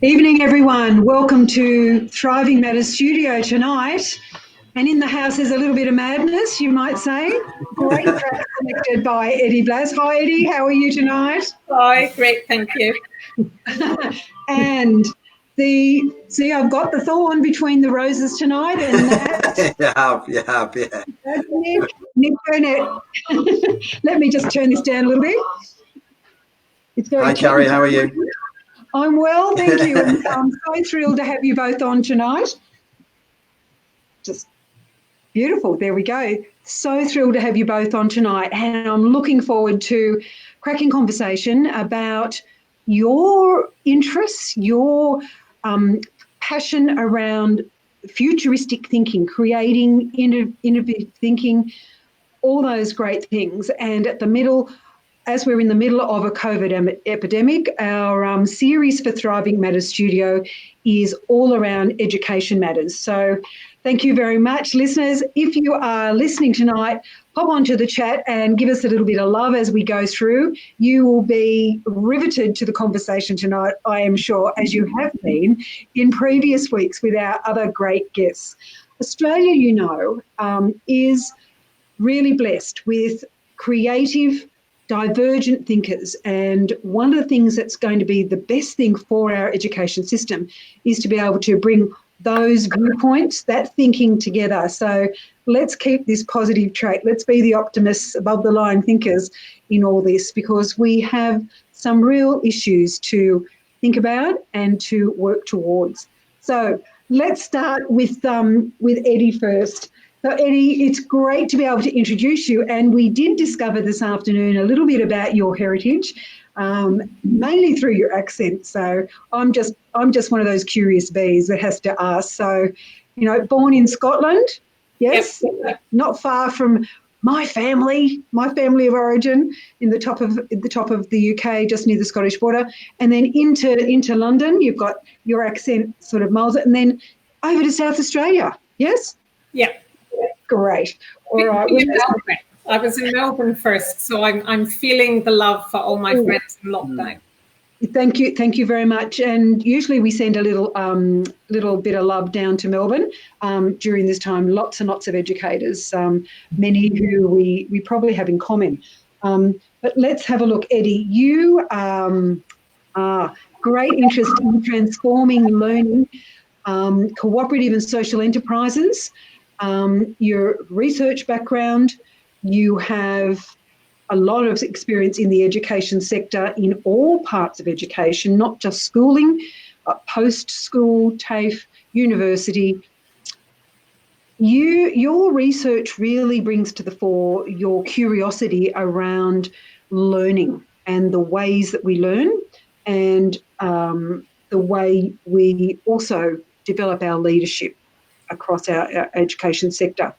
Evening, everyone. Welcome to Thriving Matters Studio tonight. And in the house is a little bit of madness, you might say. Great track selected by Eddie Blass. Hi, Eddie. How are you tonight? Hi, great. Thank you. And I've got the thorn between the roses tonight. And that's Nick Burnett. Let me just turn this down a little bit. Hi, Carrie. How are you? I'm well, thank you. And I'm so thrilled to have you both on tonight. Just beautiful. There we go. So thrilled to have you both on tonight. And I'm looking forward to cracking conversation about your interests, your passion around futuristic thinking, creating innovative thinking, all those great things. And at the middle, as we're in the middle of a COVID epidemic, our series for Thriving Matters Studio is all around education matters. So thank you very much, listeners. If you are listening tonight, pop onto the chat and give us a little bit of love as we go through. You will be riveted to the conversation tonight, I am sure, as you have been in previous weeks with our other great guests. Australia, you know, is really blessed with creative, divergent thinkers, and one of the things that's going to be the best thing for our education system is to be able to bring those viewpoints, that thinking together. So let's keep this positive trait. Let's be the optimists, above the line thinkers in all this, because we have some real issues to think about and to work towards. So let's start with Eddie first. So, Eddie, it's great to be able to introduce you, and we did discover this afternoon a little bit about your heritage, mainly through your accent. So I'm just one of those curious bees that has to ask. So, you know, born in Scotland, yes, yep. Not far from my family of origin, in the top of the UK, just near the Scottish border, and then into London. You've got your accent sort of molds it, and then over to South Australia. Yes. Yeah. Great. All right. I was in Melbourne first, so I'm feeling the love for all my friends in lockdown. Thank you very much. And usually we send a little bit of love down to Melbourne during this time. Lots and lots of educators, many who we probably have in common. But let's have a look, Eddie. You are great interest in transforming learning, cooperative and social enterprises. Your research background, you have a lot of experience in the education sector in all parts of education, not just schooling, but post-school, TAFE, university. Your research really brings to the fore your curiosity around learning and the ways that we learn, and the way we also develop our leadership across our education sector.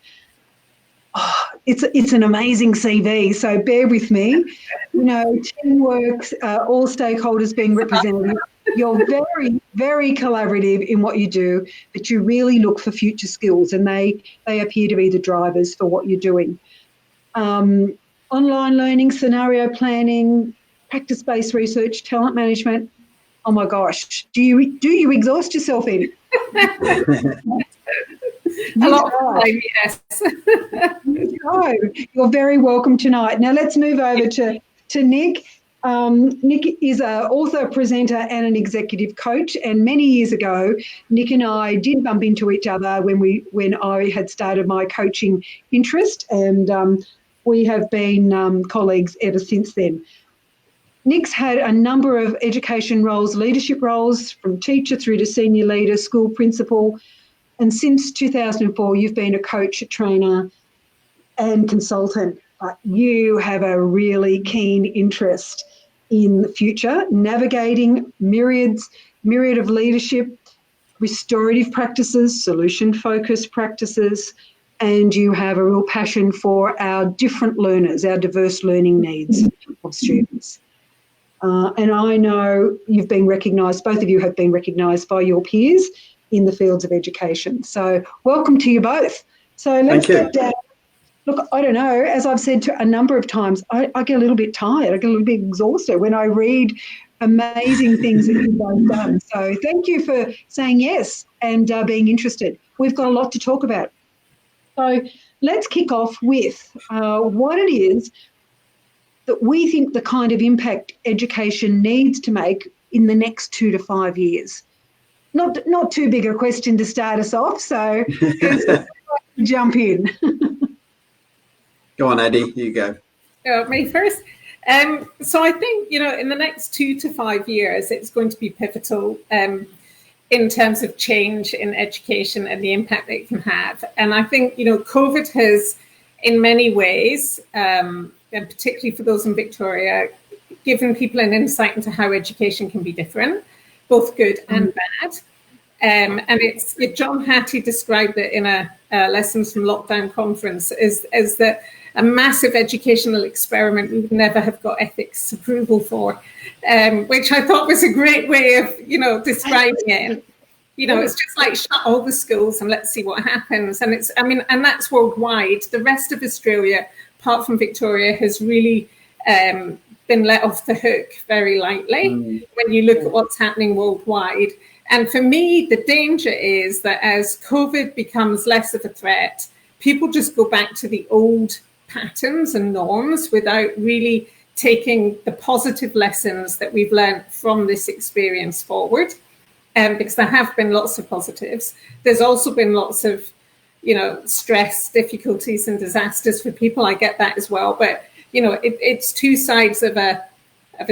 Oh, it's an amazing CV, so bear with me. You know, teamwork, all stakeholders being represented. You're very, very collaborative in what you do, but you really look for future skills, and they appear to be the drivers for what you're doing. Online learning, scenario planning, practice-based research, talent management. Oh my gosh, do you exhaust yourself, Eddie? A lot of time, yes. So, you're very welcome tonight. Now let's move over to Nick. Nick is also a presenter and an executive coach, and many years ago, Nick and I did bump into each other when I had started my coaching interest, and we have been colleagues ever since then. Nick's had a number of education roles, leadership roles, from teacher through to senior leader, school principal. And since 2004, you've been a coach, a trainer and consultant. But you have a really keen interest in the future, navigating myriad of leadership, restorative practices, solution-focused practices, and you have a real passion for our different learners, our diverse learning needs of students. And I know you've been recognised, both of you have been recognised by your peers in the fields of education. So welcome to you both. So let's get down Look, I don't know. As I've said to a number of times, I get a little bit tired. I get a little bit exhausted when I read amazing things that you've both done. So thank you for saying yes and being interested. We've got a lot to talk about. So let's kick off with what it is that we think the kind of impact education needs to make in the next 2 to 5 years. Not too big a question to start us off, so jump in. Go on, Eddie, you go. Me first. So I think, in the next 2 to 5 years, it's going to be pivotal in terms of change in education and the impact that it can have. And I think, COVID has, in many ways, and particularly for those in Victoria, given people an insight into how education can be different, both good and bad. And John Hattie described it in a Lessons from Lockdown conference as that a massive educational experiment we would never have got ethics approval for, which I thought was a great way of, describing it. It's just like shut all the schools and let's see what happens. And and that's worldwide. The rest of Australia, apart from Victoria, has really been let off the hook very lightly when you look at what's happening worldwide. And for me, the danger is that as COVID becomes less of a threat, people just go back to the old patterns and norms without really taking the positive lessons that we've learned from this experience forward. Because there have been lots of positives. There's also been lots of, stress, difficulties and disasters for people. I get that as well. But, it's two sides of a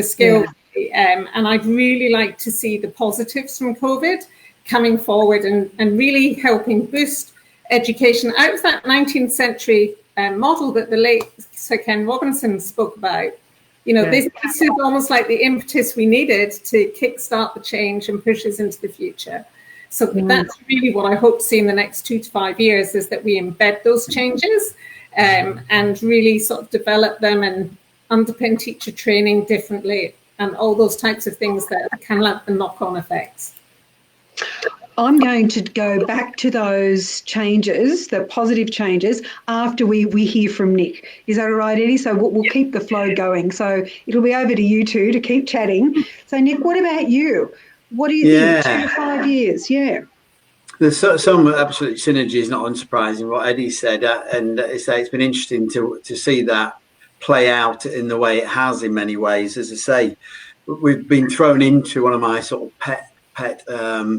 scale. Yeah. And I'd really like to see the positives from COVID coming forward and really helping boost education out of that 19th century model that the late Sir Ken Robinson spoke about. This is almost like the impetus we needed to kickstart the change and push us into the future. So that's really what I hope to see in the next 2 to 5 years, is that we embed those changes and really sort of develop them and underpin teacher training differently and all those types of things that can have the knock-on effects. I'm going to go back to those changes, the positive changes, after we hear from Nick. Is that all right, Eddie? So we'll keep the flow going. So it'll be over to you two to keep chatting. So, Nick, what about you? What do you think? 2 to 5 years, There's some absolute synergies, not unsurprising, what Eddie said. And it's been interesting to see that play out in the way it has in many ways. As I say, we've been thrown into one of my sort of pet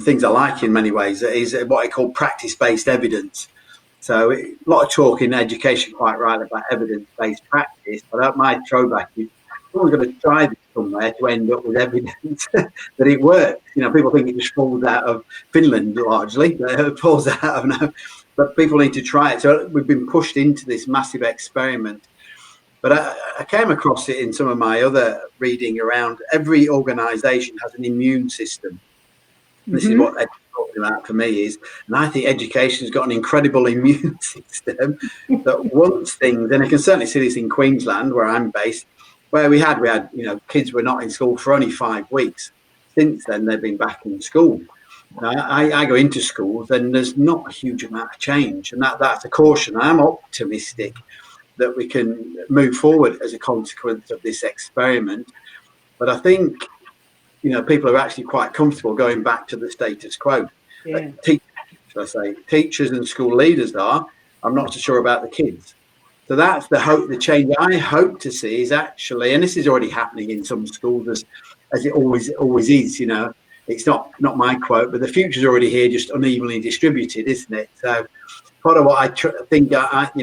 things I like in many ways, is what I call practice-based evidence. So a lot of talk in education, quite right, about evidence-based practice, but my throwback is someone's got to try this somewhere to end up with evidence that it works. People think it just falls out of Finland largely, it falls out of no, but people need to try it. So we've been pushed into this massive experiment. But I came across it in some of my other reading around every organisation has an immune system. This is what Ed's talking about for me is, and I think education's got an incredible immune system that wants things, and I can certainly see this in Queensland, where I'm based, where we had kids were not in school for only 5 weeks. Since then, they've been back in school. I go into schools and there's not a huge amount of change, and that's a caution. I'm optimistic that we can move forward as a consequence of this experiment, but I think people are actually quite comfortable going back to the status quo. Teachers and school leaders are. I'm not so sure about the kids. So that's the hope. The change I hope to see is actually, and this is already happening in some schools, as it always is. It's not my quote, but the future's already here, just unevenly distributed, isn't it? So part of what I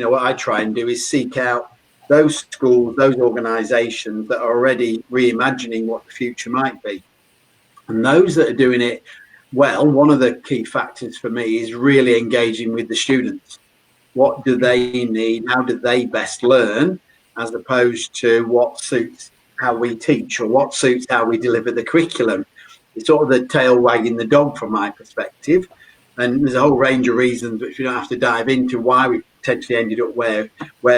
what I try and do is seek out those schools, those organisations that are already reimagining what the future might be. And those that are doing it well, one of the key factors for me is really engaging with the students. What do they need? How do they best learn, as opposed to what suits how we teach or what suits how we deliver the curriculum? It's sort of the tail wagging the dog from my perspective. And there's a whole range of reasons which we don't have to dive into why we potentially ended up where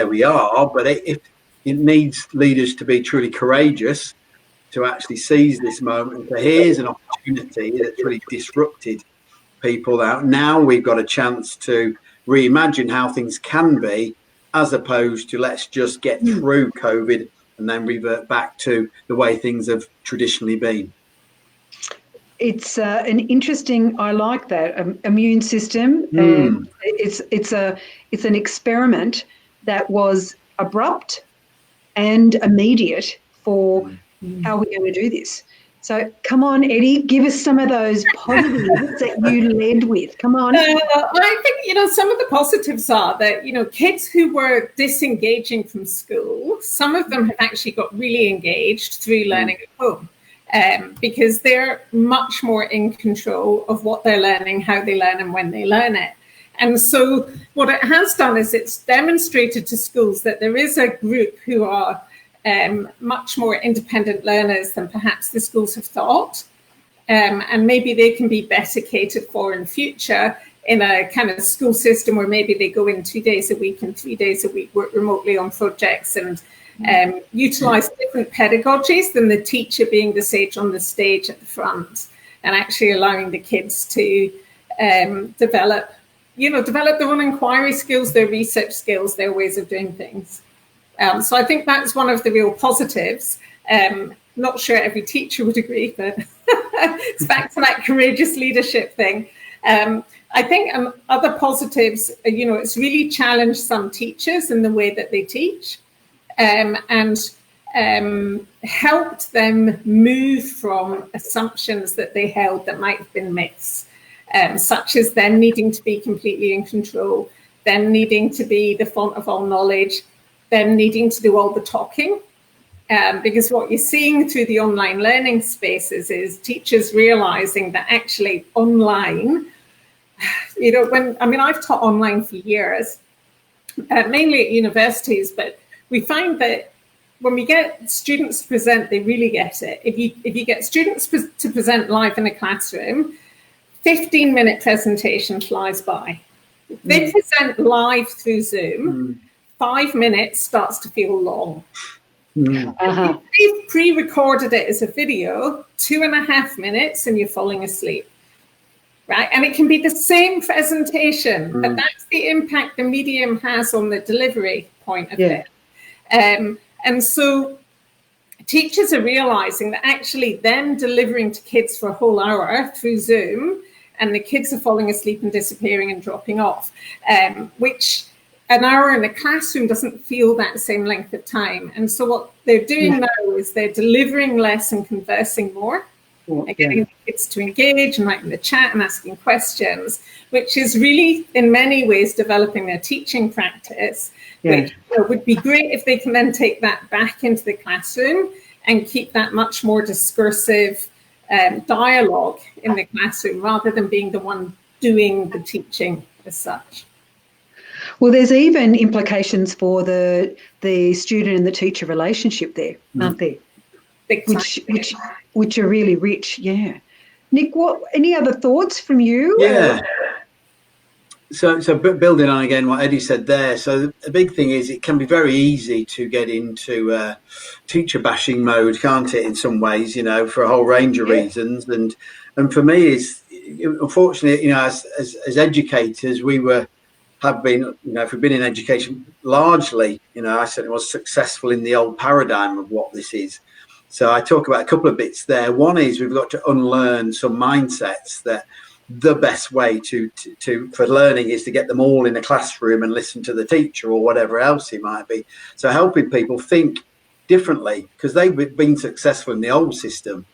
we are. But it needs leaders to be truly courageous to actually seize this moment and say, here's an opportunity that's really disrupted people out. Now we've got a chance to reimagine how things can be as opposed to let's just get through COVID and then revert back to the way things have traditionally been. It's an interesting. I like that immune system, and it's an experiment that was abrupt and immediate for how we're going to do this. So come on, Eddie, give us some of those positives that you led with. Come on. I think, some of the positives are that, kids who were disengaging from school, some of them have actually got really engaged through learning at home. Because they're much more in control of what they're learning, how they learn, and when they learn it. And so what it has done is it's demonstrated to schools that there is a group who are much more independent learners than perhaps the schools have thought. And maybe they can be better catered for in future in a kind of school system where maybe they go in 2 days a week and 3 days a week, work remotely on projects and utilize different pedagogies than the teacher being the sage on the stage at the front, and actually allowing the kids to develop their own inquiry skills, their research skills, their ways of doing things. So I think that's one of the real positives. Not sure every teacher would agree, but it's back to that courageous leadership thing. I think other positives, it's really challenged some teachers in the way that they teach. And helped them move from assumptions that they held that might have been myths, such as them needing to be completely in control, them needing to be the font of all knowledge, them needing to do all the talking. Because what you're seeing through the online learning spaces is teachers realizing that actually online, I've taught online for years, mainly at universities, but we find that when we get students to present, they really get it. If you get students to present live in a classroom, 15-minute presentation flies by. If they present live through Zoom, 5 minutes starts to feel long. If they've pre-recorded it as a video, 2.5 minutes and you're falling asleep. Right? And it can be the same presentation, but that's the impact the medium has on the delivery point of it. And so teachers are realizing that actually them delivering to kids for a whole hour through Zoom, and the kids are falling asleep and disappearing and dropping off, which an hour in a classroom doesn't feel that same length of time. And so what they're doing now is they're delivering less and conversing more, and getting the kids to engage and writing the chat and asking questions, which is really in many ways developing their teaching practice. Which would be great if they can then take that back into the classroom and keep that much more discursive dialogue in the classroom rather than being the one doing the teaching as such. Well, there's even implications for the student and the teacher relationship there, aren't there? Which are really rich. Yeah. Nick, any other thoughts from you? Yeah. So building on again what Eddie said there. So the big thing is it can be very easy to get into teacher bashing mode, can't it? In some ways, for a whole range of reasons. And for me, is unfortunately, as educators, have been, if we've been in education largely, I certainly was successful in the old paradigm of what this is. So I talk about a couple of bits there. One is we've got to unlearn some mindsets that the best way for learning is to get them all in a classroom and listen to the teacher or whatever else it might be. So helping people think differently because they've been successful in the old system.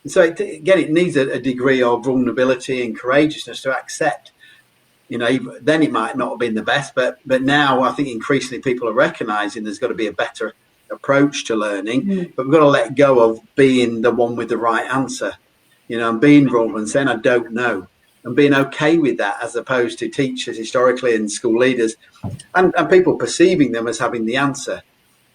And so again, it needs a degree of vulnerability and courageousness to accept. Then it might not have been the best, but now I think increasingly people are recognizing there's got to be a better approach to learning, but we've got to let go of being the one with the right answer, and being vulnerable and saying I don't know, and being okay with that, as opposed to teachers historically and school leaders and people perceiving them as having the answer.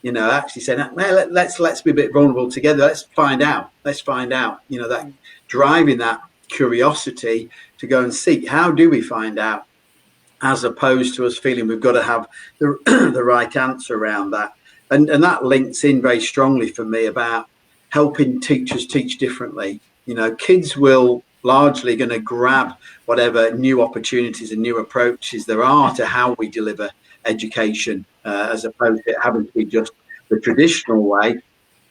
Actually saying, let's be a bit vulnerable together. Let's find out. That driving that curiosity to go and seek. How do we find out? As opposed to us feeling we've got to have the right answer around that. And that links in very strongly for me about helping teachers teach differently. Kids will largely going to grab whatever new opportunities and new approaches there are to how we deliver education as opposed to it having to be just the traditional way.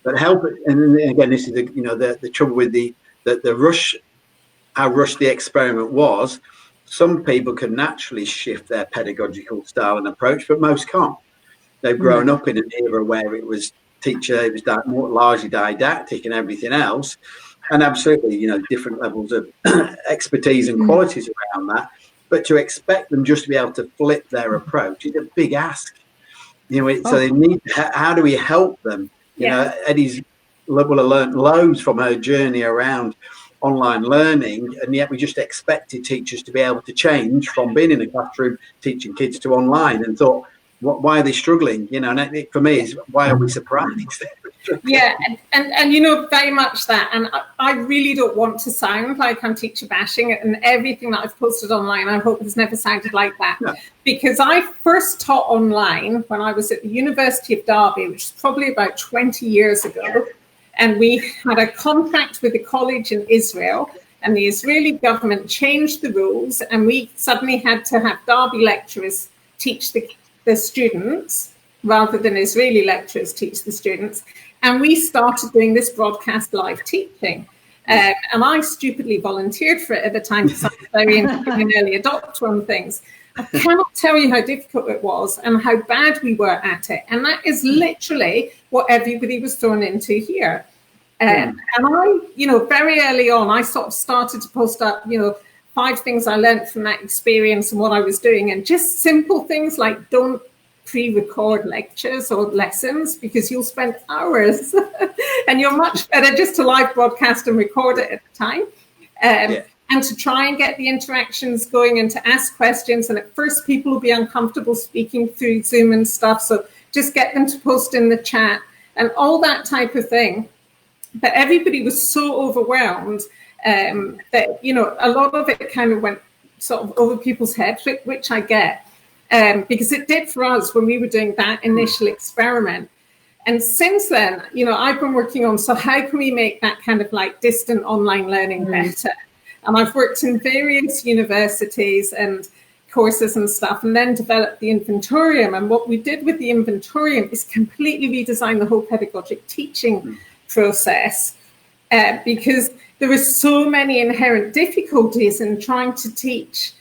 But help it, and again, this is the trouble with the rush, how rushed the experiment was. Some people can naturally shift their pedagogical style and approach, but most can't. They've grown up in an era where it was more largely didactic and everything else, and absolutely, different levels of expertise and qualities around that. But to expect them just to be able to flip their approach is a big ask. So they need. How do we help them? Eddie's will have learned loads from her journey around online learning, and yet we just expected teachers to be able to change from being in a classroom teaching kids to online, and thought, why are they struggling? And it, for me, is why are we surprised? Yeah, and very much that. And I really don't want to sound like I'm teacher bashing, and everything that I've posted online, I hope has never sounded like that. No. Because I first taught online when I was at the University of Derby, which is probably about 20 years ago. And we had a contract with a college in Israel, and the Israeli government changed the rules, and we suddenly had to have Derby lecturers teach the students rather than Israeli lecturers teach the students. And we started doing this broadcast live teaching. And I stupidly volunteered for it at the time because I was very interested in early adopter on things. I cannot tell you how difficult it was and how bad we were at it. And that is literally what everybody was thrown into here. And I, very early on, I sort of started to post up, 5 things I learned from that experience and what I was doing. And just simple things like don't pre-record lectures or lessons, because you'll spend hours and you're much better just to live broadcast and record it at the time. And to try and get the interactions going and to ask questions. And at first people will be uncomfortable speaking through Zoom and stuff. So just get them to post in the chat and all that type of thing. But everybody was so overwhelmed that, a lot of it kind of went sort of over people's heads, which I get, because it did for us when we were doing that initial experiment. And since then, I've been working on, so how can we make that kind of like distant online learning better? And I've worked in various universities and courses and stuff, and then developed the inventorium. And what we did with the inventorium is completely redesign the whole pedagogic teaching process, because there are so many inherent difficulties in trying to teach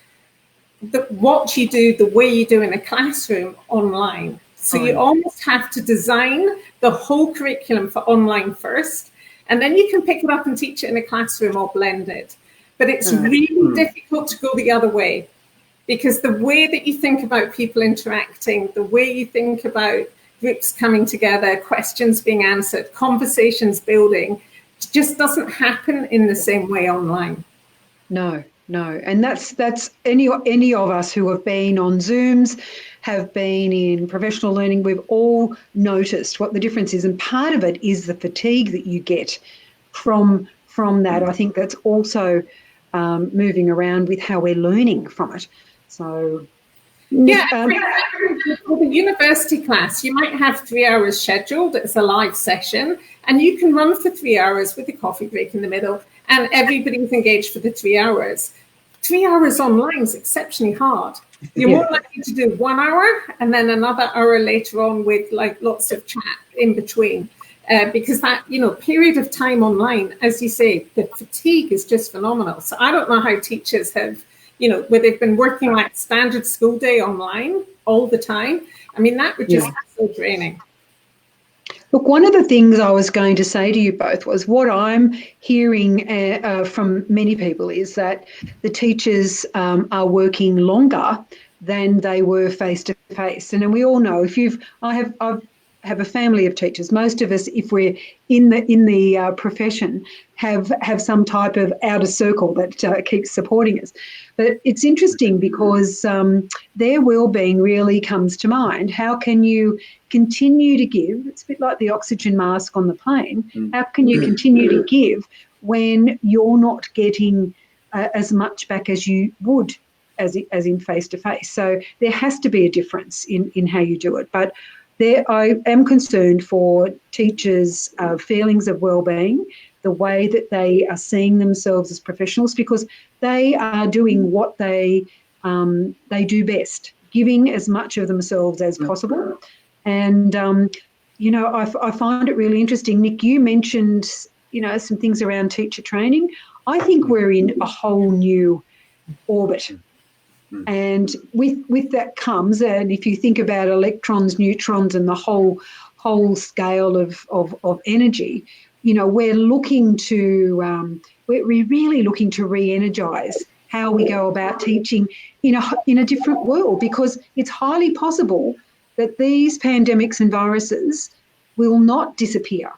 what you do the way you do in a classroom online. So you almost have to design the whole curriculum for online first, and then you can pick it up and teach it in a classroom or blended. But it's really difficult to go the other way, because the way that you think about people interacting, the way you think about groups coming together, questions being answered, conversations building, just doesn't happen in the same way online. No. And that's any of us who have been on Zooms, have been in professional learning, we've all noticed what the difference is. And part of it is the fatigue that you get from that. I think that's also moving around with how we're learning from it. So for the university class, you might have 3 hours scheduled as a live session, and you can run for 3 hours with a coffee break in the middle, and everybody's engaged for the 3 hours. 3 hours online is exceptionally hard. You're more likely to do 1 hour and then another hour later on with like lots of chat in between. Because that, period of time online, as you say, the fatigue is just phenomenal. So I don't know how teachers have, where they've been working like standard school day online all the time. I mean, that would just be so draining. Look, one of the things I was going to say to you both was what I'm hearing from many people is that the teachers are working longer than they were face to face. And then we all know I have a family of teachers. Most of us, if we're in the profession, have some type of outer circle that keeps supporting us. But it's interesting because their well-being really comes to mind. How can you continue to give? It's a bit like the oxygen mask on the plane. How can you continue to give when you're not getting as much back as you would as in face-to-face? So there has to be a difference in how you do it. But I am concerned for teachers' feelings of well-being, the way that they are seeing themselves as professionals, because they are doing what they do best, giving as much of themselves as possible. And, I find it really interesting. Nick, you mentioned, some things around teacher training. I think we're in a whole new orbit. And with that comes, and if you think about electrons, neutrons, and the whole scale of energy, we're looking to we're really looking to re-energise how we go about teaching in a different world, because it's highly possible that these pandemics and viruses will not disappear.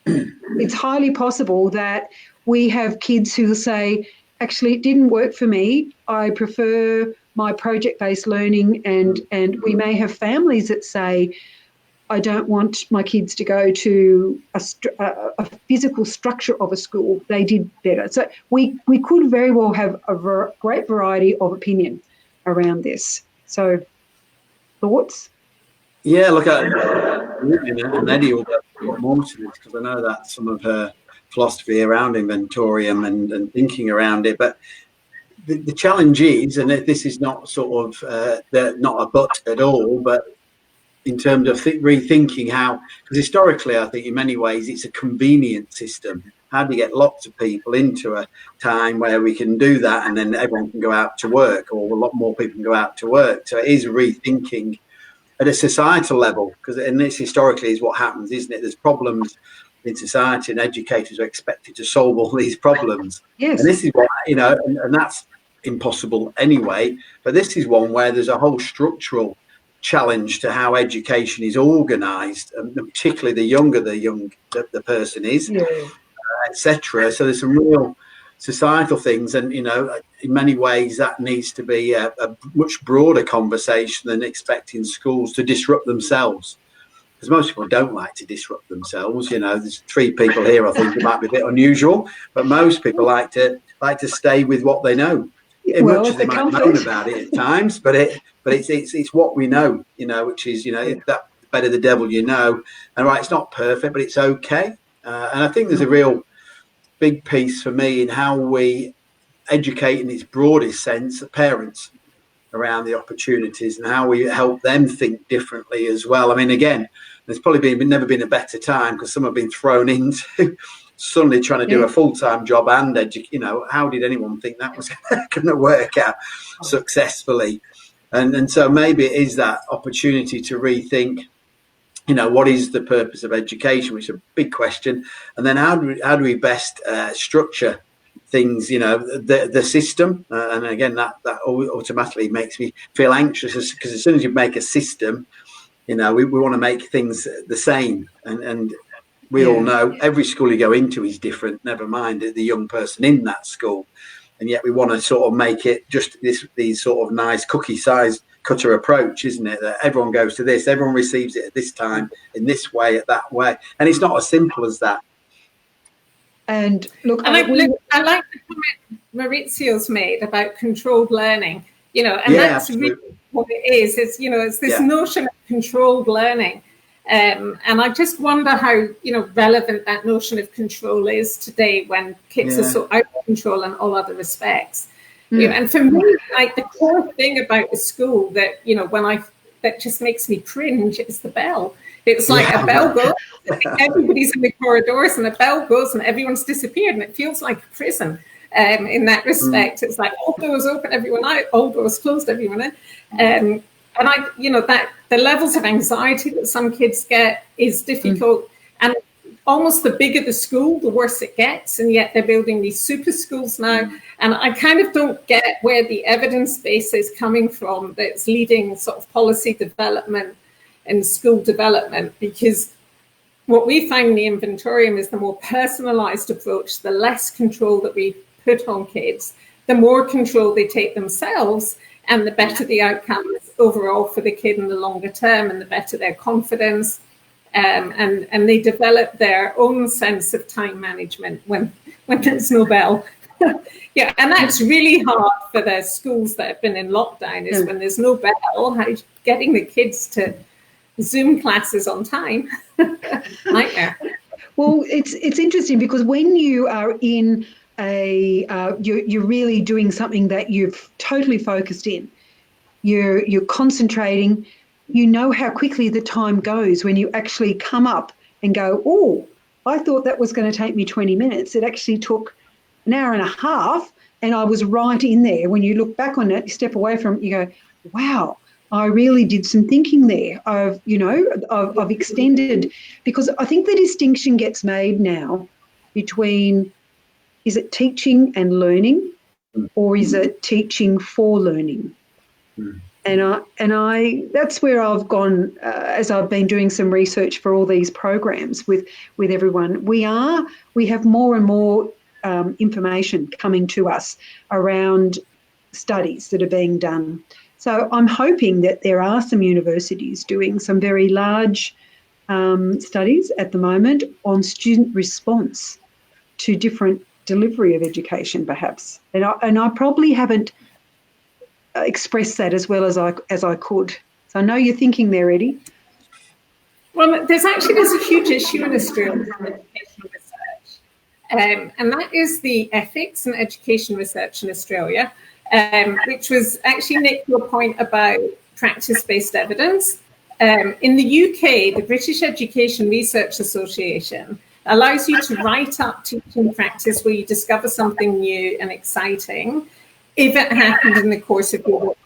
It's highly possible that we have kids who will say, actually, it didn't work for me. I prefer my project-based learning, and we may have families that say, I don't want my kids to go to a physical structure of a school. They did better. So we could very well have a great variety of opinion around this. So thoughts? Yeah, look, and Eddie will get more to this, because I know that some of her philosophy around inventorium and thinking around it. But the challenge is, and this is not sort of not a but at all, but in terms of rethinking how, because historically, I think in many ways it's a convenient system. How do you get lots of people into a time where we can do that, and then everyone can go out to work, or a lot more people can go out to work? So it is rethinking at a societal level, and this historically is what happens, isn't it? There's problems in society, and educators are expected to solve all these problems. Yes. And this is what, and that's impossible anyway. But this is one where there's a whole structural challenge to how education is organised, and particularly the younger the person is, etc. So there's some real societal things, and in many ways that needs to be a much broader conversation than expecting schools to disrupt themselves, because most people don't like to disrupt themselves. There's 3 people here, I think it might be a bit unusual, but most people like to stay with what they know, much as they might moan about it at times, but it's what we know, which is that better the devil you know. And right, it's not perfect, but it's okay. And I think there's a real big piece for me in how we educate in its broadest sense parents around the opportunities, and how we help them think differently as well. I mean, again, there's probably never been a better time, because some have been thrown into suddenly trying to do a full-time job and how did anyone think that was going to work out successfully? And so maybe it is that opportunity to rethink, what is the purpose of education, which is a big question. And then how do we best structure things, the system. And again, that automatically makes me feel anxious, because as soon as you make a system, we want to make things the same. And we all know every school you go into is different, never mind the young person in that school. And yet we want to sort of make it just these sort of nice cookie size cutter approach, isn't it? That everyone goes to this, everyone receives it at this time, in this way, at that way. And it's not as simple as that. And look, I like the comment Maurizio's made about controlled learning, and that's absolutely really what it is. It's this notion of controlled learning. And I just wonder how, relevant that notion of control is today, when kids are so out of control in all other respects. And for me, like, the core thing about the school that, that just makes me cringe is the bell. It's like a bell goes, everybody's in the corridors, and a bell goes and everyone's disappeared, and it feels like a prison in that respect. It's like all doors open, everyone out, all doors closed, everyone in. And that the levels of anxiety that some kids get is difficult. And almost the bigger the school, the worse it gets. And yet they're building these super schools now. And I kind of don't get where the evidence base is coming from that's leading sort of policy development and school development, because what we find in the inventorium is the more personalized approach, the less control that we put on kids, the more control they take themselves, and the better the outcomes overall for the kid in the longer term, and the better their confidence, and they develop their own sense of time management when there's no bell. And that's really hard for the schools that have been in lockdown, is when there's no bell, getting the kids to Zoom classes on time. Nightmare. Well, it's interesting, because when you are in you're really doing something that you've totally focused in, you're concentrating. You know how quickly the time goes when you actually come up and go, oh, I thought that was going to take me 20 minutes. It actually took an hour and a half, and I was right in there. When you look back on it, you step away from it, you go, wow, I really did some thinking there. I've extended, because I think the distinction gets made now between, is it teaching and learning, or is it teaching for learning? And I that's where I've gone as I've been doing some research for all these programs with everyone. We have more and more information coming to us around studies that are being done. So I'm hoping that there are some universities doing some very large studies at the moment on student response to different delivery of education, perhaps. And I probably haven't express that as well as I could. So I know you're thinking there, Eddie. Well, there's a huge issue in Australia with education research, and that is the ethics in education research in Australia, which was actually, Nick, your point about practice-based evidence. In the UK, the British Education Research Association allows you to write up teaching practice where you discover something new and exciting, if it happened in the course of your work.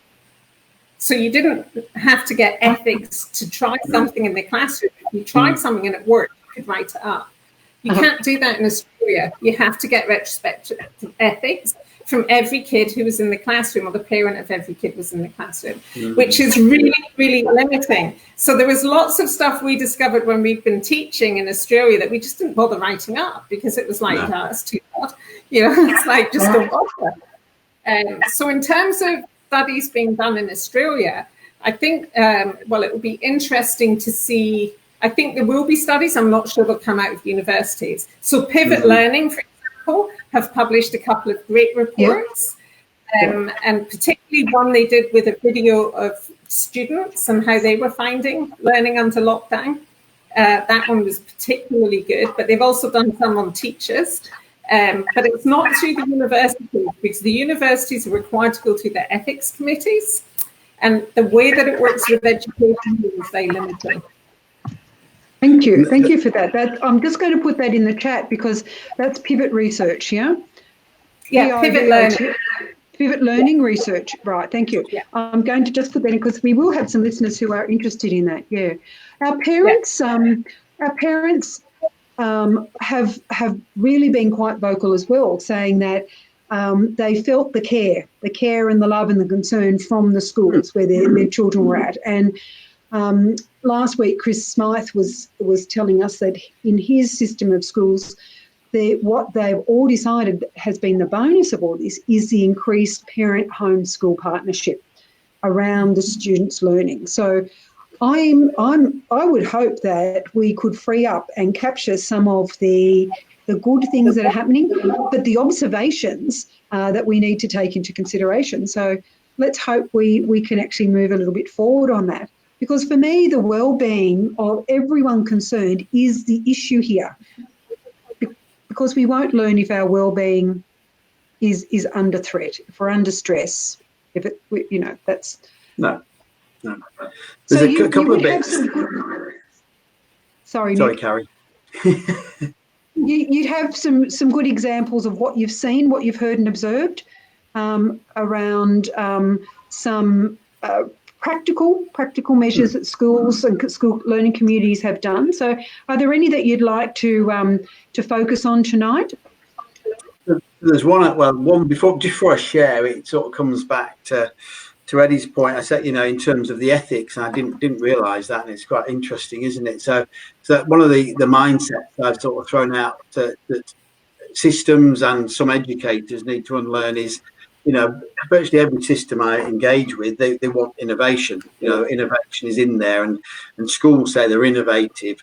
So you didn't have to get ethics to try something in the classroom. If you tried something and it worked, you could write it up. You can't do that in Australia. You have to get retrospective ethics from every kid who was in the classroom, or the parent of every kid was in the classroom, which is really, really limiting. So there was lots of stuff we discovered when we've been teaching in Australia that we just didn't bother writing up, because it was like, oh, it's too hard. It's like, just don't bother. So in terms of studies being done in Australia, I think, it will be interesting to see. I think there will be studies. I'm not sure they'll come out of universities. So Pivot Learning, for example, have published a couple of great reports, and particularly one they did with a video of students and how they were finding learning under lockdown. That one was particularly good, but they've also done some on teachers. But it's not through the universities, because the universities are required to go through their ethics committees, and the way that it works with education is very limited. Thank you for that. I'm just going to put that in the chat, because that's Pivot Research, yeah? Yeah, Pivot Learning. Pivot Learning Research, right, thank you. Yeah. I'm going to just put that in, because we will have some listeners who are interested in that, yeah. Our parents have really been quite vocal as well, saying that they felt the care and the love and the concern from the schools where their children were at. And last week, Chris Smythe was telling us that in his system of schools, what they've all decided has been the bonus of all this is the increased parent-home school partnership around the students' learning. So I would hope that we could free up and capture some of the good things that are happening, but the observations that we need to take into consideration. So let's hope we can actually move a little bit forward on that. Because for me, the well-being of everyone concerned is the issue here. Because we won't learn if our well-being is under threat, if we're under stress, if it, that's... No. There's a couple of bits. Sorry, Carrie. You'd have some good examples of what you've seen, what you've heard and observed around some practical measures that schools and school learning communities have done. So are there any that you'd like to focus on tonight? There's one before I share, it sort of comes back to Eddie's point. I said, in terms of the ethics, and I didn't realise that, and it's quite interesting, isn't it? So one of the mindsets I've sort of thrown out that systems and some educators need to unlearn is, virtually every system I engage with, they want innovation. Innovation is in there, and schools say they're innovative,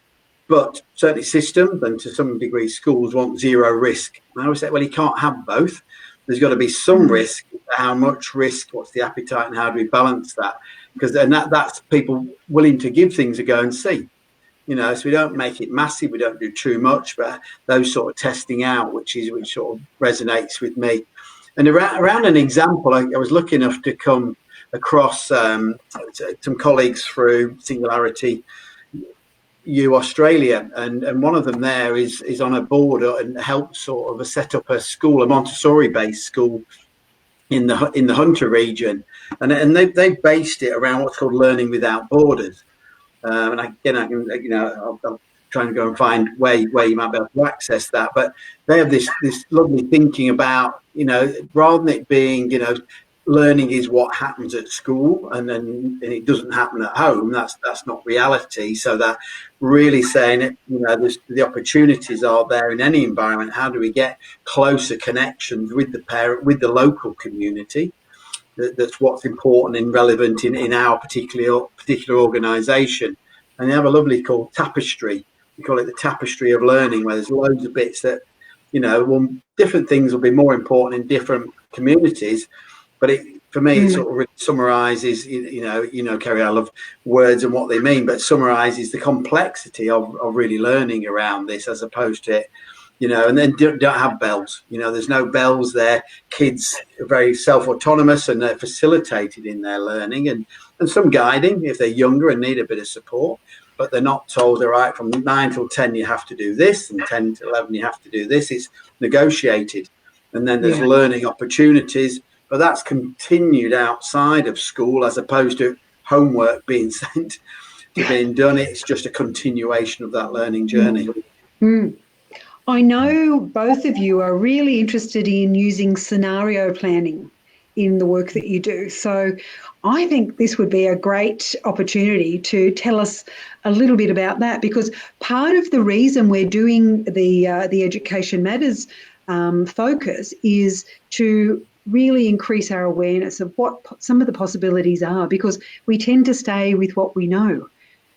but certainly systems and to some degree schools want zero risk. And I always say, well, you can't have both. There's got to be some risk. How much risk? What's the appetite, and how do we balance that? Because then that's people willing to give things a go and see. So we don't make it massive. We don't do too much, but those sort of testing out, which sort of resonates with me. And around an example, I was lucky enough to come across some colleagues through Singularity U Australia, and one of them there is on a board and helped sort of set up a school, a Montessori based school in the Hunter region, and they based it around what's called learning without borders. And again, I can, I'll try and go and find where you might be able to access that. But they have this lovely thinking about, rather than it being, learning is what happens at school and it doesn't happen at home. That's not reality. So that really saying it, the opportunities are there in any environment. How do we get closer connections with the parent, with the local community? That's what's important and relevant in our particular organisation. And they have a lovely called tapestry. We call it the tapestry of learning, where there's loads of bits that, different things will be more important in different communities. But for me, it sort of really summarises, Kerry, I love words and what they mean, but summarises the complexity of really learning around this, as opposed to, and then don't have bells. There's no bells there. Kids are very self-autonomous and they're facilitated in their learning and some guiding if they're younger and need a bit of support. But they're not told, all right, from 9 till 10 you have to do this, and 10 to 11 you have to do this. It's negotiated. And then there's learning opportunities, but that's continued outside of school as opposed to homework being sent to being done. It's just a continuation of that learning journey. I know both of you are really interested in using scenario planning in the work that you do. So I think this would be a great opportunity to tell us a little bit about that, because part of the reason we're doing the Education Matters focus is to really increase our awareness of what some of the possibilities are, because we tend to stay with what we know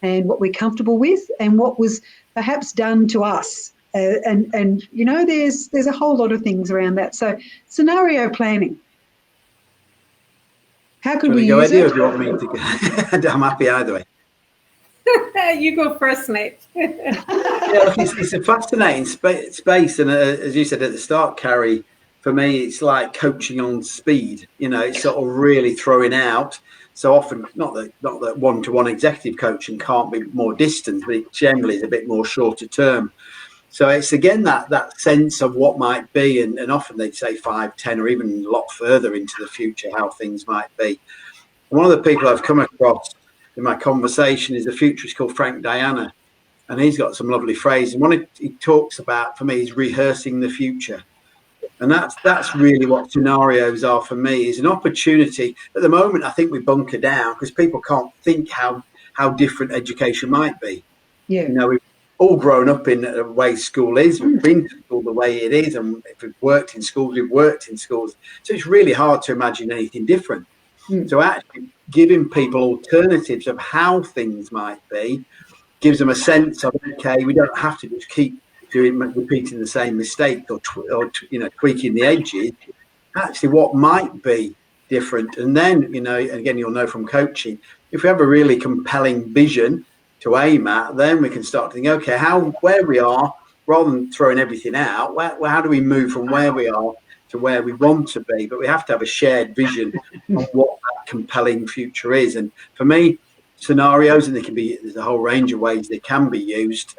and what we're comfortable with and what was perhaps done to us. And there's a whole lot of things around that. So scenario planning. How could we use it? Or do you want me to go? I'm happy either way. You go first, Nick. It's a fascinating space. And as you said at the start, Carrie, for me, it's like coaching on speed. It's sort of really throwing out. So often, not that one-to-one executive coaching can't be more distant, but it generally is a bit more shorter term. So it's, again, that sense of what might be, and often they'd say 5, 10, or even a lot further into the future, how things might be. One of the people I've come across in my conversation is a futurist called Frank Diana, and he's got some lovely phrases. One he talks about, for me, is rehearsing the future. And that's really what scenarios are for me, is an opportunity. At the moment, I think we bunker down because people can't think how different education might be. Yeah. We've all grown up in the way school is. We've been to school the way it is. And if we've worked in schools, we've worked in schools. So it's really hard to imagine anything different. So actually giving people alternatives of how things might be gives them a sense of, okay, we don't have to just keep repeating the same mistake or tweaking the edges. Actually, what might be different? And then, again, you'll know from coaching, if we have a really compelling vision to aim at, then we can start to think, okay, where we are, rather than throwing everything out, how do we move from where we are to where we want to be? But we have to have a shared vision on what that compelling future is. And for me, scenarios, and there's a whole range of ways they can be used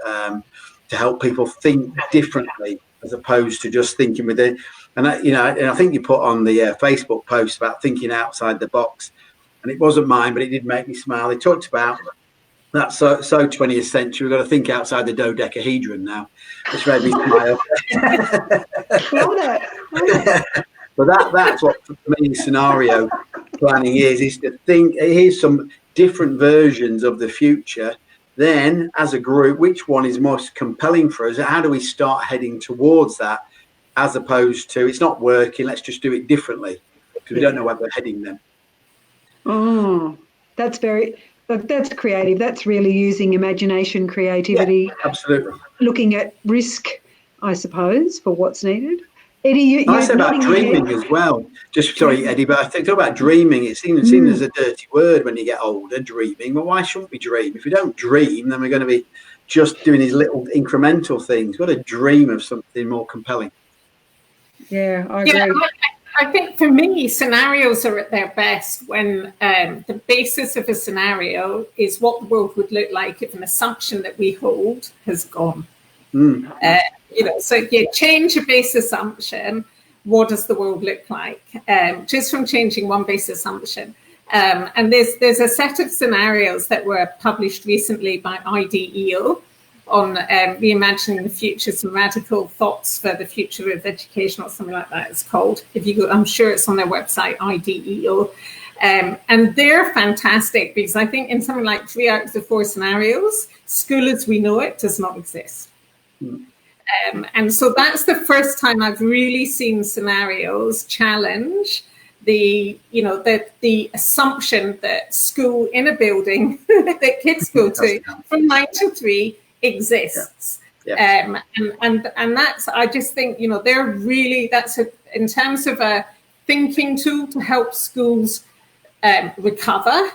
to help people think differently, as opposed to just thinking with it. And I think you put on the Facebook post about thinking outside the box, and it wasn't mine, but it did make me smile. They talked about that so 20th century. We've got to think outside the dodecahedron now, which made me smile. But that's what for me scenario planning is to think, here's some different versions of the future. Then, as a group, which one is most compelling for us? How do we start heading towards that, as opposed to, it's not working, let's just do it differently, because we don't know where we're heading then. Oh, that's creative. That's really using imagination, creativity. Yeah, absolutely. Looking at risk, I suppose, for what's needed. Eddie, I say about dreaming as well. Sorry, Eddie, but I think about dreaming. It's seen as a dirty word when you get older, dreaming. Well, why shouldn't we dream? If we don't dream, then we're going to be just doing these little incremental things. We've got to dream of something more compelling. Yeah, I agree. I think for me, scenarios are at their best when the basis of a scenario is what the world would look like if an assumption that we hold has gone. So if you change a base assumption, what does the world look like? Just from changing one base assumption. And there's a set of scenarios that were published recently by IDEO on reimagining the future, some radical thoughts for the future of education, or something like that it's called. If you go, I'm sure it's on their website, IDEO. And they're fantastic because I think in something like 3 out of the 4 scenarios, school as we know it does not exist. And so that's the first time I've really seen scenarios challenge the assumption that school in a building that kids go to from 9 to 3 exists. And that's, I just think, they're really, in terms of a thinking tool to help schools recover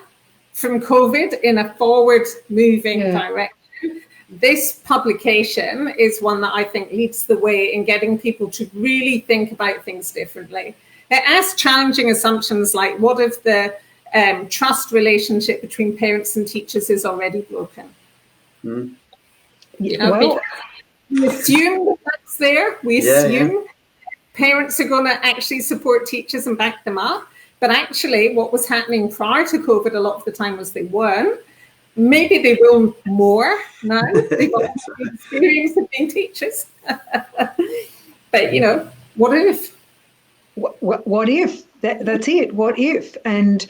from COVID in a forward moving direction. This publication is one that I think leads the way in getting people to really think about things differently. It asks challenging assumptions like, what if the trust relationship between parents and teachers is already broken? We assume that's there. We assume parents are going to actually support teachers and back them up. But actually, what was happening prior to COVID a lot of the time was they weren't. Maybe they will more now. They've got the experience of being teachers. But, what if? What if? That's it. What if? And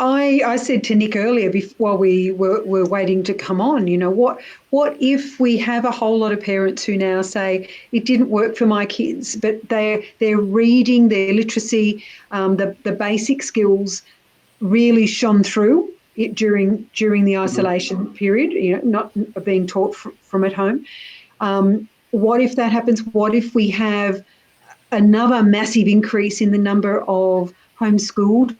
I said to Nick earlier, while we were waiting to come on, what if we have a whole lot of parents who now say it didn't work for my kids, but their reading, their literacy, the basic skills really shone through it during the isolation period, not being taught from at home. What if that happens? What if we have another massive increase in the number of homeschooled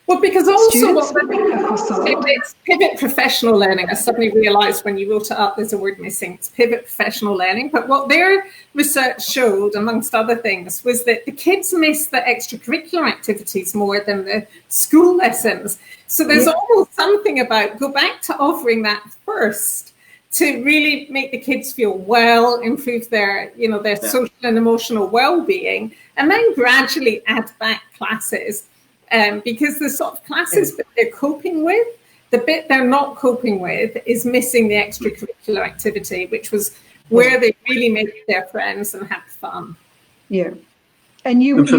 well, because also it's pivot professional learning. I suddenly realised when you wrote it up, there's a word missing. It's pivot professional learning. But what their research showed, amongst other things, was that the kids miss the extracurricular activities more than the school lessons. So there's almost something about go back to offering that first to really make the kids feel well, improve their social and emotional well-being, and then gradually add back classes. Because the sort of classes that they're coping with, the bit they're not coping with is missing the extracurricular activity, which was where they really made their friends and had fun. Yeah. And you would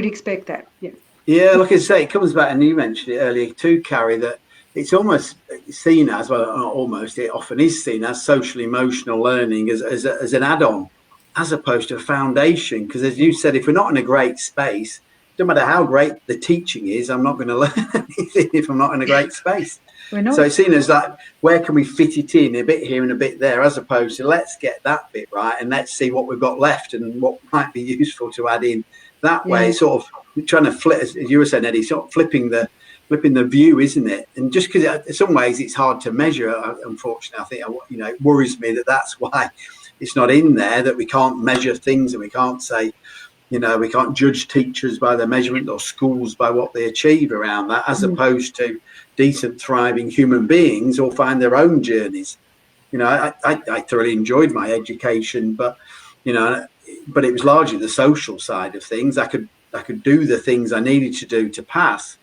expect that. Yeah. Yeah, like I say, it comes back, and you mentioned it earlier too, Carrie, that it's almost seen as, well, not almost, it often is seen as social emotional learning as an add-on, as opposed to a foundation. Because as you said, if we're not in a great space, no matter how great the teaching is, I'm not going to learn anything if I'm not in a great space. So it's seen as like, where can we fit it in, a bit here and a bit there, as opposed to let's get that bit right and let's see what we've got left and what might be useful to add in. That way, sort of trying to flip, as you were saying, Eddie, sort of flipping the view, isn't it? And just because in some ways it's hard to measure, unfortunately, I think, it worries me that's why it's not in there, that we can't measure things and we can't say, we can't judge teachers by their measurement or schools by what they achieve around that, as opposed to decent, thriving human beings all find their own journeys. I thoroughly enjoyed my education, but it was largely the social side of things. I could do the things I needed to do to pass,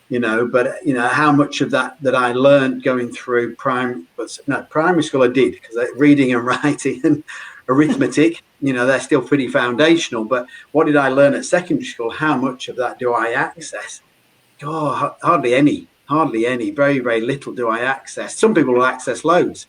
but how much of that I learned going through primary school I did, because reading and writing and arithmetic, they're still pretty foundational. But what did I learn at secondary school? How much of that do I access? Oh, hardly any. Very, very little do I access. Some people will access loads,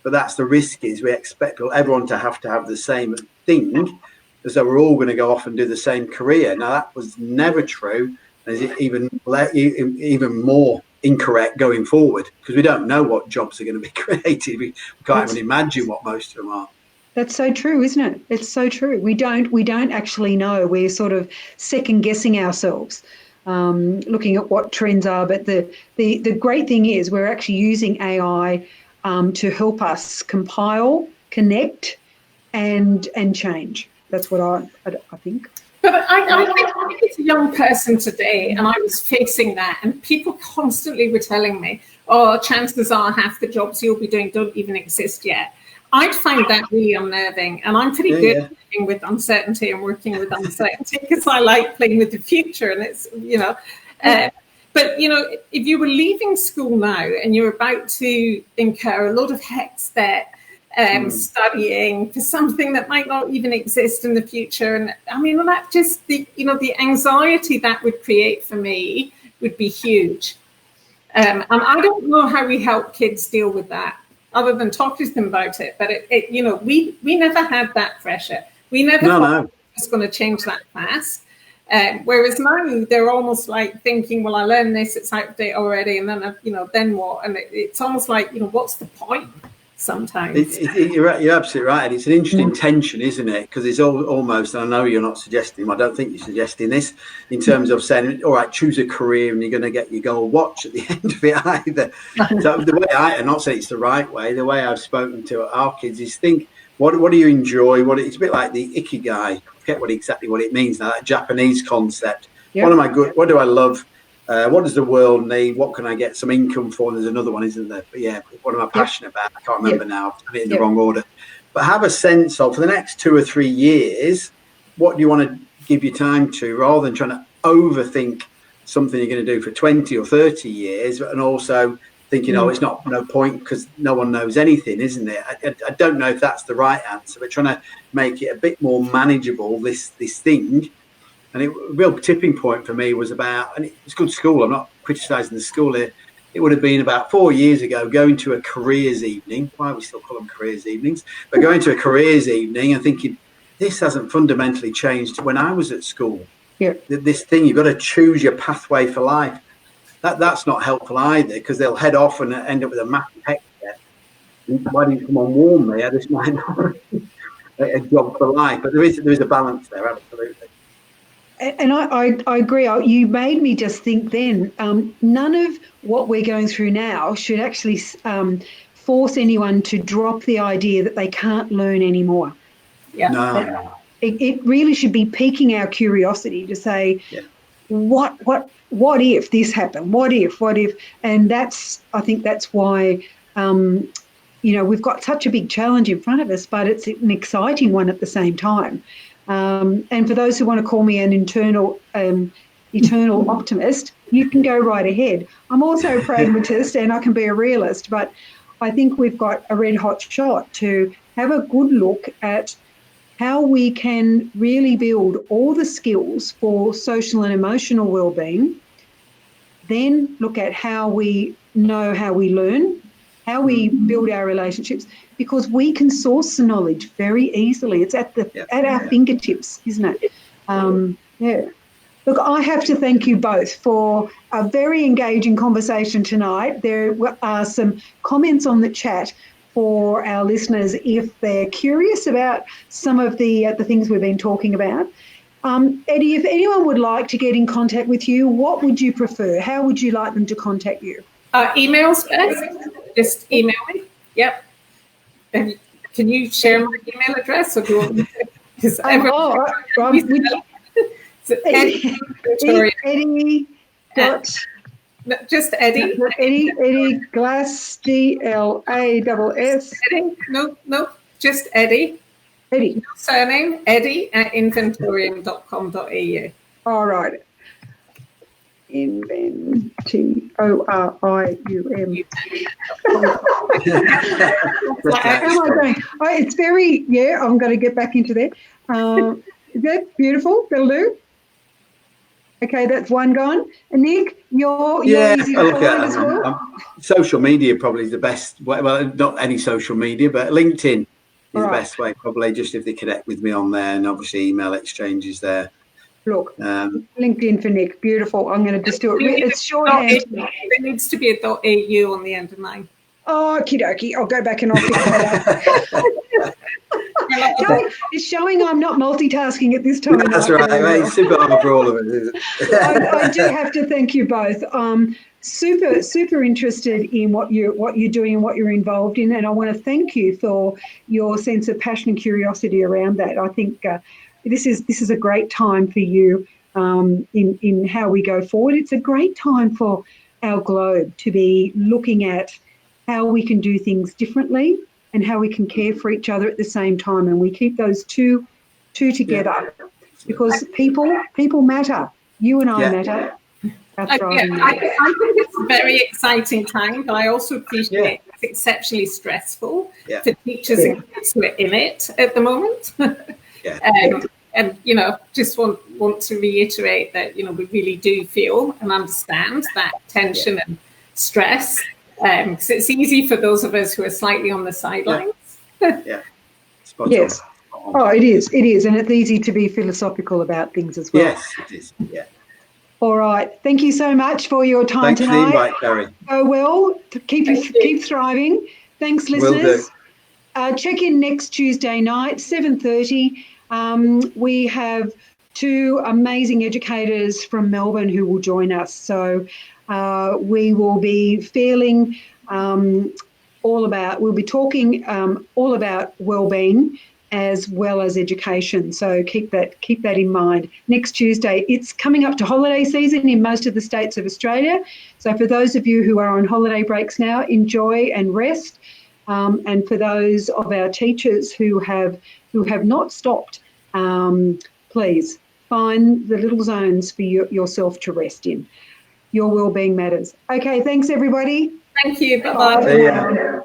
but that's the risk, is we expect everyone to have the same thing, as though we're all going to go off and do the same career. Now, that was never true. And it's even more incorrect going forward, because we don't know what jobs are going to be created. We can't even imagine what most of them are. That's so true, isn't it? It's so true. We don't actually know. We're sort of second guessing ourselves, looking at what trends are. But the great thing is we're actually using AI to help us compile, connect, and change. That's what I think. But I think as a young person today, and I was facing that, and people constantly were telling me, oh, chances are half the jobs you'll be doing don't even exist yet. I'd find that really unnerving, and I'm pretty good at living with uncertainty and working with uncertainty because I like playing with the future, and it's, but, if you were leaving school now and you're about to incur a lot of HECS debt, studying for something that might not even exist in the future. And I mean, that just, the anxiety that would create for me would be huge. And I don't know how we help kids deal with that other than talking to them about it. But we never had that pressure. We never thought it was going to change that fast. Whereas now they're almost like thinking, well, I learned this, it's out of date already. And then, then what? And it's almost like, what's the point? Sometimes you're absolutely right. It's an interesting tension, isn't it? Because it's almost, and I know you're not suggesting, I don't think you're suggesting this in terms of saying, all right, choose a career and you're going to get your gold watch at the end of it either. So the way I'm not saying it's the right way, the way I've spoken to our kids is think, what do you enjoy? It's a bit like the ikigai. I forget exactly what it means now, that Japanese concept. What am I good? What do I love? What does the world need? What can I get some income for? There's another one, isn't there? But yeah, what am I passionate about? I can't remember now. I've put it in the wrong order. But have a sense of, for the next 2 or 3 years, what do you want to give your time to, rather than trying to overthink something you're going to do for 20 or 30 years, and also thinking, it's no point because no one knows anything, isn't it? I don't know if that's the right answer, but trying to make it a bit more manageable, this thing. And a real tipping point for me was about, and it's good school, I'm not criticising the school here, it would have been about 4 years ago, going to a careers evening. Why we still call them careers evenings? But going to a careers evening and thinking, this hasn't fundamentally changed when I was at school. This thing, you've got to choose your pathway for life. That's not helpful either, because they'll head off and end up with a massive heck debt. Why didn't you come on warn me? This might not be a job for life. But there is a balance there, absolutely. And I agree. You made me just think then, none of what we're going through now should actually force anyone to drop the idea that they can't learn anymore. No. It really should be piquing our curiosity to say, what if this happened? What if? And I think that's why, we've got such a big challenge in front of us, but it's an exciting one at the same time. And for those who want to call me an eternal optimist, you can go right ahead. I'm also a pragmatist and I can be a realist, but I think we've got a red hot shot to have a good look at how we can really build all the skills for social and emotional well-being, then look at how we know how we learn, how we build our relationships, because we can source the knowledge very easily. It's at our fingertips, isn't it? Look, I have to thank you both for a very engaging conversation tonight. There are some comments on the chat for our listeners if they're curious about some of the things we've been talking about. Eddie, if anyone would like to get in contact with you, what would you prefer? How would you like them to contact you? Email's best. Just email me. Yep. And can you share my email address, or do you want me to? Eddie. Just Eddie. Eddie Glass, Glass. Eddie. No, just Eddie. Eddie. No surname, Eddie at inventorium.com.au. All right. Inventorium. It's very, I'm going to get back into that. Is that beautiful? That'll do. Okay, that's one gone. And Nick, you're easy to find as well. Social media probably is the best way. Well, not any social media, but LinkedIn is the best way, probably, just if they connect with me on there, and obviously email exchanges there. Look, LinkedIn for Nick, beautiful. I'm going to just do it. It's shorthand. There needs to be a .au on the end of mine. Oh, okie dokie. I'll go back and I'll pick that up. It's showing I'm not multitasking at this time. That's right. It's super hard for all of us, isn't it? I do have to thank you both. Super interested in what you're doing and what you're involved in, and I want to thank you for your sense of passion and curiosity around that. I think this is a great time for you in how we go forward. It's a great time for our globe to be looking at how we can do things differently and how we can care for each other at the same time, and we keep those two together, because people matter. You and I matter. I think it's a very exciting time, but I also appreciate it's exceptionally stressful for teachers and kids who are in it at the moment. And just want to reiterate that we really do feel and understand that tension and stress, because it's easy for those of us who are slightly on the sidelines. Yes. Oh, it is, and it's easy to be philosophical about things as well. Yes, it is. Yeah. All right. Thank you so much for your time tonight. Thanks for the invite, Carrie. Go well. Keep thriving. Thanks, listeners. Check in next Tuesday night, 7:30. We have two amazing educators from Melbourne who will join us. So we will be feeling we'll be talking all about wellbeing as well as education. So keep that in mind. Next Tuesday, it's coming up to holiday season in most of the states of Australia. So for those of you who are on holiday breaks now, enjoy and rest. And for those of our teachers who have not stopped, please find the little zones for yourself to rest in. Your wellbeing matters. Okay, thanks everybody. Thank you. Bye-bye.